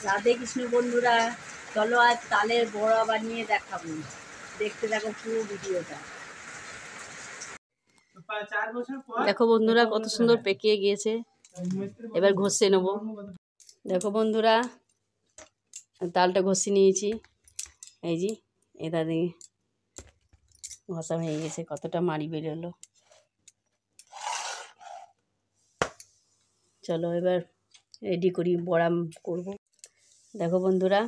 রাধে কৃষ্ণ বন্ধুরা, চলো আজ তালের বড়া বানিয়ে দেখাবো। দেখতে দেখো পুরো ভিডিওটা। দেখো বন্ধুরা কত সুন্দর পেকে গিয়েছে, এবার ঘষে নেব। দেখো বন্ধুরা, তালটা ঘষে নিয়েছি, এই যে এটা দিয়ে ঘষা হয়ে গেছে, কতটা মাড়ি বেরোলো। চলো এবার রেডি করি, বড়া করব। দেখো বন্ধুরা,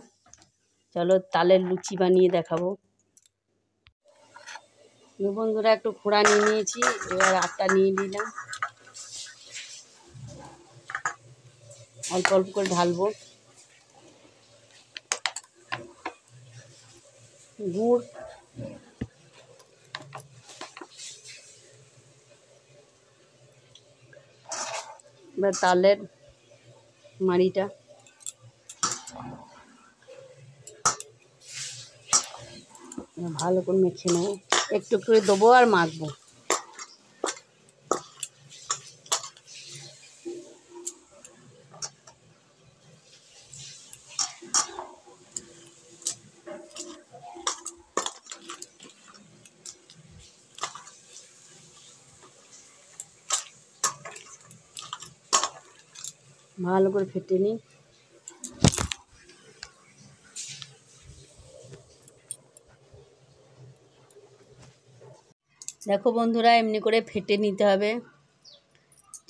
চলো তালের লুচি বানিয়ে দেখাবো। বন্ধুরা একটু খোঁড়া নিয়ে নিয়েছি, এবার আটটা নিয়ে নিলাম, অল্প অল্প করে ঢালবো। গুড়, এবার তালের মাড়িটা ভালো করে মেখে নেবো, একটু করে দেবো আর মাখবো। ভালো করে ফেটে নিই। দেখো বন্ধুরা, এমনি করে ফেটে নিতে হবে।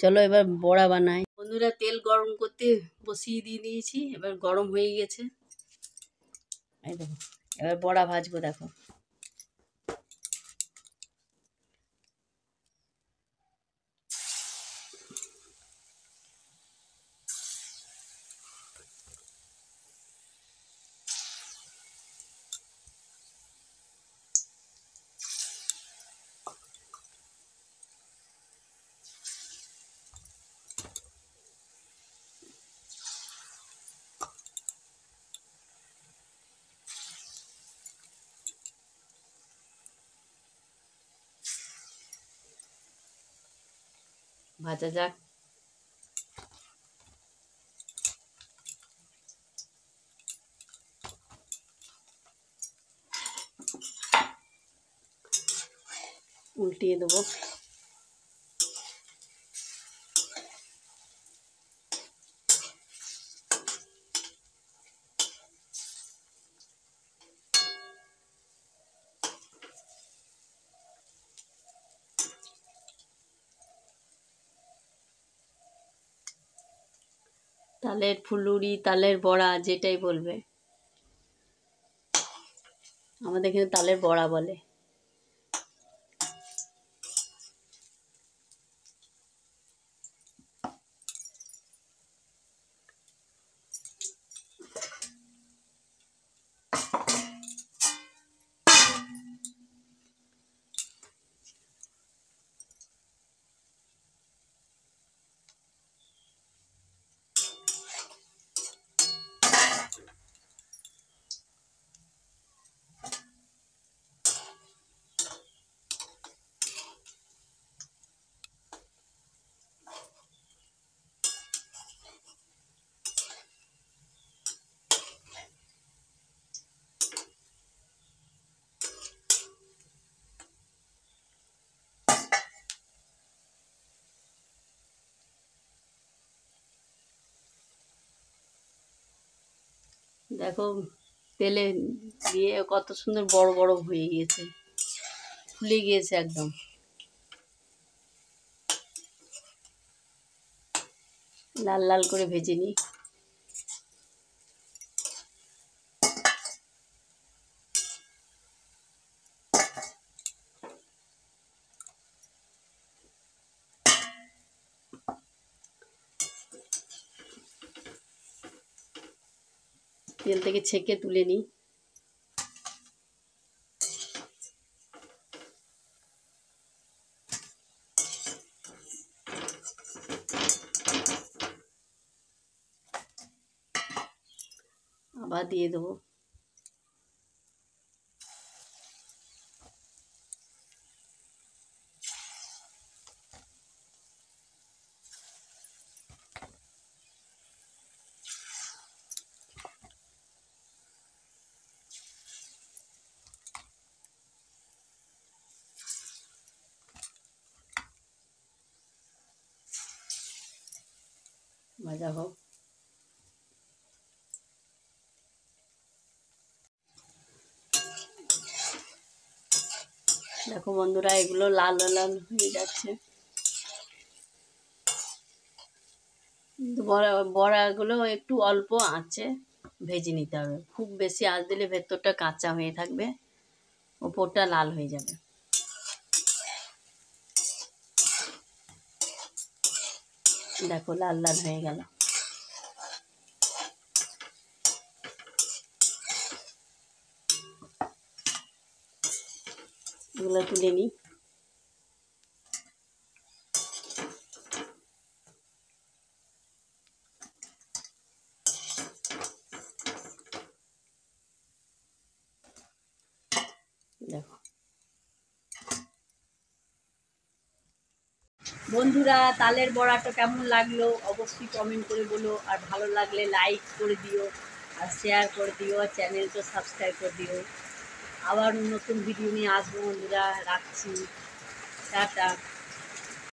চলো এবার বড়া বানাই। বন্ধুরা, তেল গরম করতে বসিয়ে দিয়ে দিয়েছি, এবার গরম হয়ে গেছে। এই দেখো, এবার বড়া ভাজবো। দেখো ভাজা যাক। উল্টিয়ে দেবো। তালের ফুলুরি, তালের বড়া, যেটাই বলবে, আমাদের এখানে তালের বড়া বলে। দেখো তেলে দিয়ে কত সুন্দর বড় বড় হয়ে গিয়েছে, ফুলে গিয়েছে একদম। লাল লাল করে ভেজে নিই। তেল থেকে ছেঁকে তুলে নিই। আবার দিয়ে দেবো। ভাজা হোক। দেখো বন্ধুরা, এগুলো লাল লাল হয়ে যাচ্ছে, কিন্তু বড়াগুলো একটু অল্প আঁচে ভেজে নিতে হবে। খুব বেশি আঁচ দিলে ভেতরটা কাঁচা হয়ে থাকবে, ওপরটা লাল হয়ে যাবে। দেখো লাল লাল হয়ে গেল। এগুলো তুলে নিই। দেখো বন্ধুরা, তালের বড়াটা কেমন লাগলো অবশ্যই কমেন্ট করে বলো, আর ভালো লাগলে লাইক করে দিও, আর শেয়ার করে দিও, আর চ্যানেলটা সাবস্ক্রাইব করে দিও। আবার নতুন ভিডিও নিয়ে আসবো বন্ধুরা, রাখছি, টাটা।